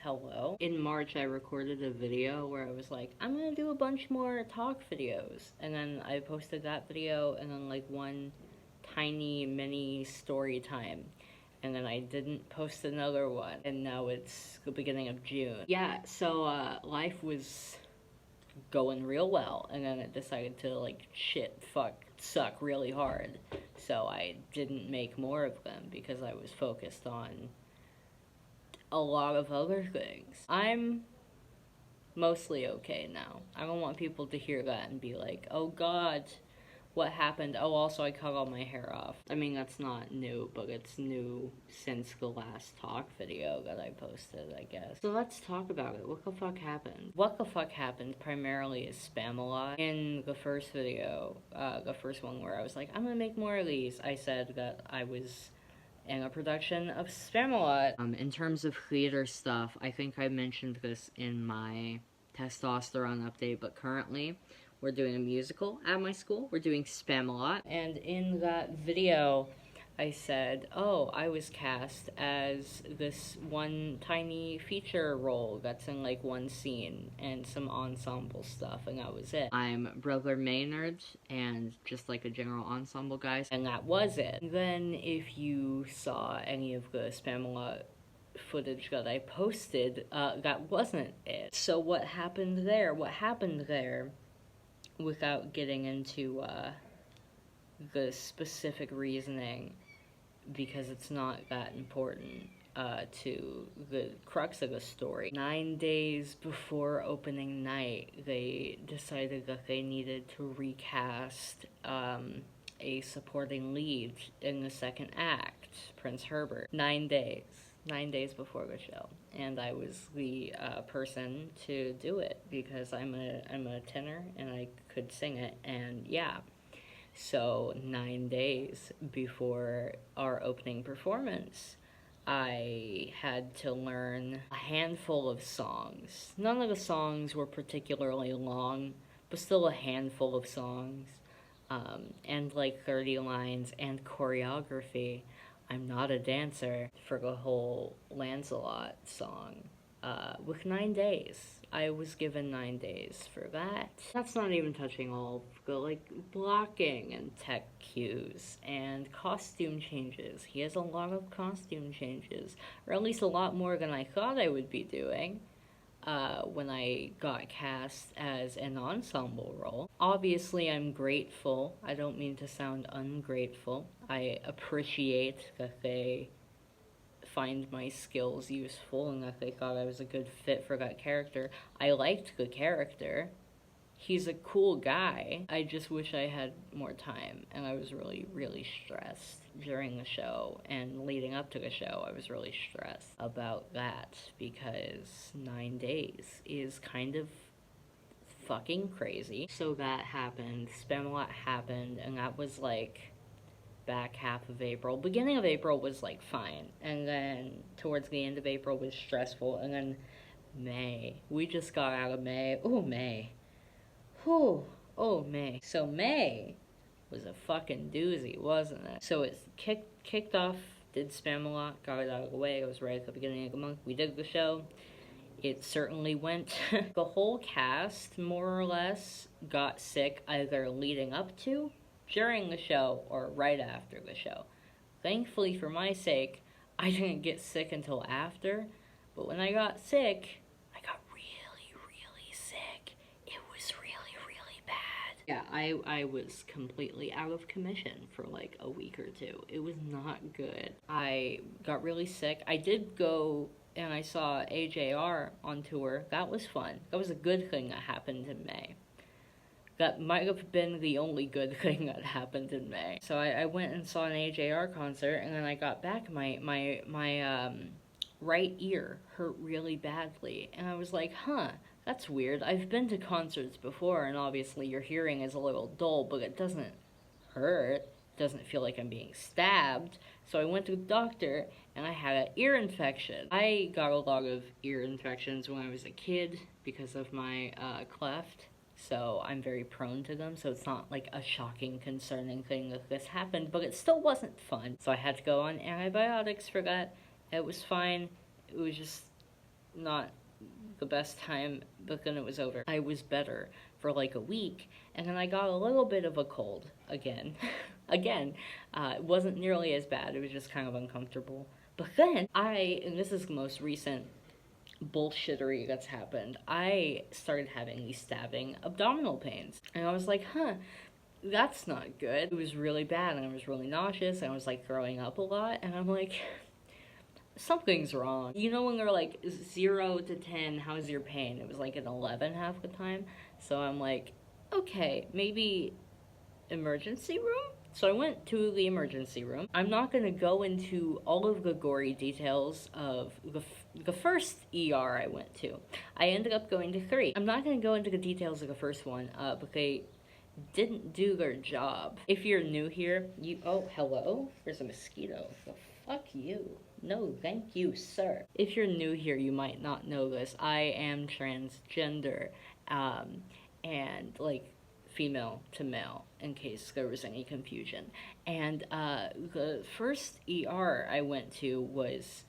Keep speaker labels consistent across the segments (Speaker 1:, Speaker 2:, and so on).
Speaker 1: hello. In March, I recorded a video where I was like, I'm gonna do a bunch more talk videos. And then I posted that video and then like one tiny mini story time. And then I didn't post another one. And now it's the beginning of June. Yeah, so life was going real well. And then it decided to like suck really hard. So I didn't make more of them because I was focused on a lot of other things. I'm mostly okay now. I don't want people to hear that and be like, oh god, what happened? Oh, also I cut all my hair off. I mean, that's not new, but it's new since the last talk video that I posted, I guess. So let's talk about it. What the fuck happened? What the fuck happened primarily is Spamalot. In the first video, the first one where I was like, I'm gonna make more of these, I said that I was in a production of Spamalot. In terms of theater stuff, I think I mentioned this in my testosterone update, but currently we're doing a musical at my school. We're doing Spamalot. And in that video, I said, oh, I was cast as this one tiny feature role that's in like one scene and some ensemble stuff, and that was it. I'm Brother Maynard and just like a general ensemble guy, and that was it. Then if you saw any of the Spamalot footage that I posted, that wasn't it. So what happened there? What happened there, without getting into the specific reasoning, because it's not that important to the crux of the story. 9 days before opening night, they decided that they needed to recast a supporting lead in the second act, Prince Herbert. 9 days. 9 days before the show, and I was the person to do it because I'm a tenor and I could sing it, and yeah. So 9 days before our opening performance, I had to learn a handful of songs. None of the songs were particularly long, but still a handful of songs, and like 30 lines and choreography. I'm not a dancer for the whole Lancelot song. With 9 days. I was given 9 days for that. That's not even touching all of the, like, blocking and tech cues and costume changes. He has a lot of costume changes, or at least a lot more than I thought I would be doing when I got cast as an ensemble role. Obviously, I'm grateful. I don't mean to sound ungrateful. I appreciate that they find my skills useful and that they thought I was a good fit for that character. I liked the character. He's a cool guy. I just wish I had more time, and I was really, really stressed during the show, and leading up to the show, I was really stressed about that, because 9 days is kind of fucking crazy. So that happened, Spamalot happened, and that was like back half of April. Beginning of April was like fine, and then towards the end of April was stressful, and then May. We just got out of May. Oh, May. Whew. Oh, May. So May was a fucking doozy, wasn't it? So it kicked off, did Spamalot, got it out of the way. It was right at the beginning of the month. We did the show. It certainly went. The whole cast, more or less, got sick either leading up to, during the show, or right after the show. Thankfully, for my sake, I didn't get sick until after, but when I got sick, I got really, really sick. It was really, really bad. Yeah, I was completely out of commission for like a week or two. It was not good. I got really sick. I did go and I saw AJR on tour. That was fun. That was a good thing that happened in May. That might have been the only good thing that happened in May. So I went and saw an AJR concert, and then I got back, my right ear hurt really badly. And I was like, huh, that's weird. I've been to concerts before, and obviously your hearing is a little dull, but it doesn't hurt. It doesn't feel like I'm being stabbed. So I went to the doctor, and I had an ear infection. I got a lot of ear infections when I was a kid because of my cleft. So I'm very prone to them, so it's not like a shocking, concerning thing that this happened, but it still wasn't fun. So I had to go on antibiotics for that. It was fine. It was just not the best time, but then it was over. I was better for like a week, and then I got a little bit of a cold again. Again, it wasn't nearly as bad, it was just kind of uncomfortable. But then and this is the most recent bullshittery that's happened, I started having these stabbing abdominal pains. And I was like, that's not good. It was really bad, and I was really nauseous, and I was like throwing up a lot, and I'm like, something's wrong. You know when they're like 0 to 10, how's your pain? It was like an 11 half the time. So I'm like, okay, maybe emergency room? So I went to the emergency room. I'm not going to go into all of the gory details of the first ER I went to. I ended up going to 3. I'm not going to go into the details of the first one, but they didn't do their job. If you're new here, oh, hello? There's a mosquito. Well, fuck you. No, thank you, sir. If you're new here, you might not know this. I am transgender, and like female to male, in case there was any confusion. And the first ER I went to was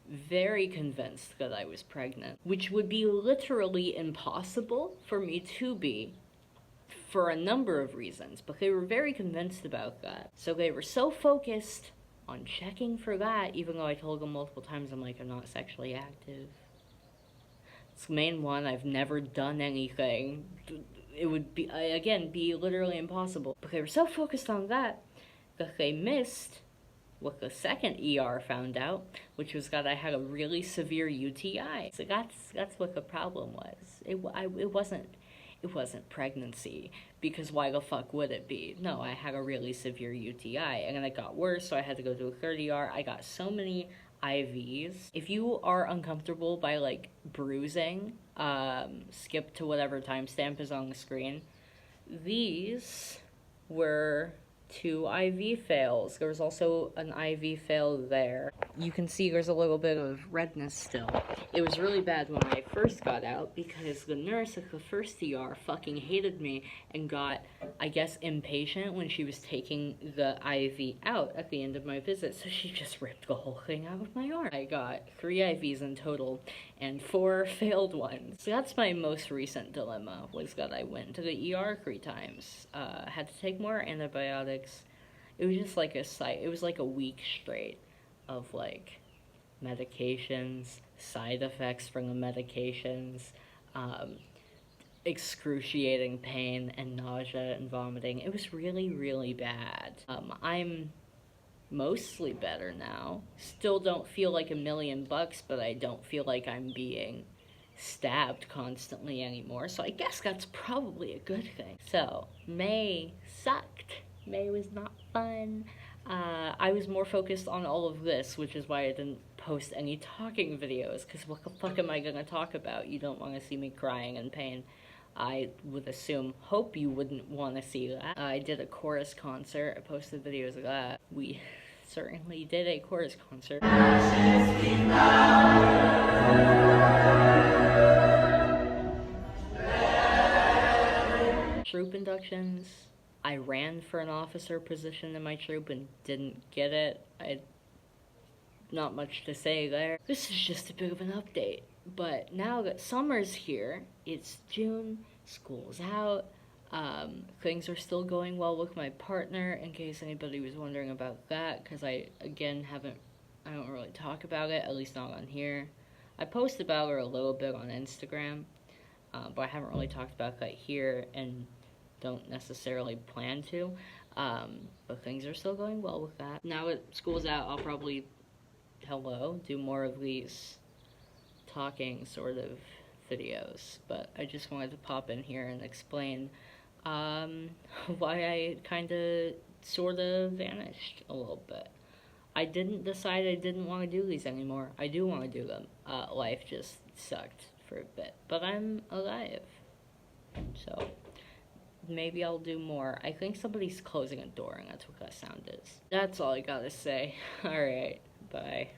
Speaker 1: very convinced that I was pregnant, which would be literally impossible for me to be for a number of reasons, but they were very convinced about that. So they were so focused on checking for that, even though I told them multiple times, I'm like, I'm not sexually active. It's the main one, I've never done anything. It would be, again, be literally impossible. But they were so focused on that they missed what the second ER found out, which was that I had a really severe UTI. So that's what the problem was. It wasn't pregnancy, because why the fuck would it be? No, I had a really severe UTI, and then it got worse, so I had to go to a third ER. I got so many IVs. If you are uncomfortable by like bruising, skip to whatever timestamp is on the screen. These were 2 IV fails. There was also an IV fail there. You can see there's a little bit of redness still. It was really bad when I first got out because the nurse at the first ER fucking hated me and got, I guess, impatient when she was taking the IV out at the end of my visit, so she just ripped the whole thing out of my arm. I got 3 IVs in total and 4 failed ones. So that's my most recent dilemma, was that I went to the ER 3 times. Had to take more antibiotics. It was just like it was like a week straight of like medications, side effects from the medications, excruciating pain and nausea and vomiting. It was really, really bad. I'm mostly better now. Still don't feel like $1,000,000, but I don't feel like I'm being stabbed constantly anymore, so I guess that's probably a good thing. So, May sucked. May was not fun. I was more focused on all of this, which is why I didn't post any talking videos, because what the fuck am I gonna talk about? You don't want to see me crying in pain. I would hope you wouldn't want to see that. I did a chorus concert. I posted videos of that. We certainly did a chorus concert. Troop inductions. I ran for an officer position in my troop and didn't get it. Not much to say there. This is just a bit of an update. But now that summer's here, it's June, school's out, things are still going well with my partner, in case anybody was wondering about that, because I don't really talk about it, at least not on here. I post about her a little bit on Instagram, but I haven't really talked about that here, and don't necessarily plan to, but things are still going well with that. Now that school's out, I'll probably, do more of these talking sort of videos, but I just wanted to pop in here and explain why I kinda sorta vanished a little bit. I didn't decide I didn't want to do these anymore. I do want to do them. Life just sucked for a bit, but I'm alive, so maybe I'll do more. I think somebody's closing a door, and that's what that sound is. That's all I gotta say. Alright, bye.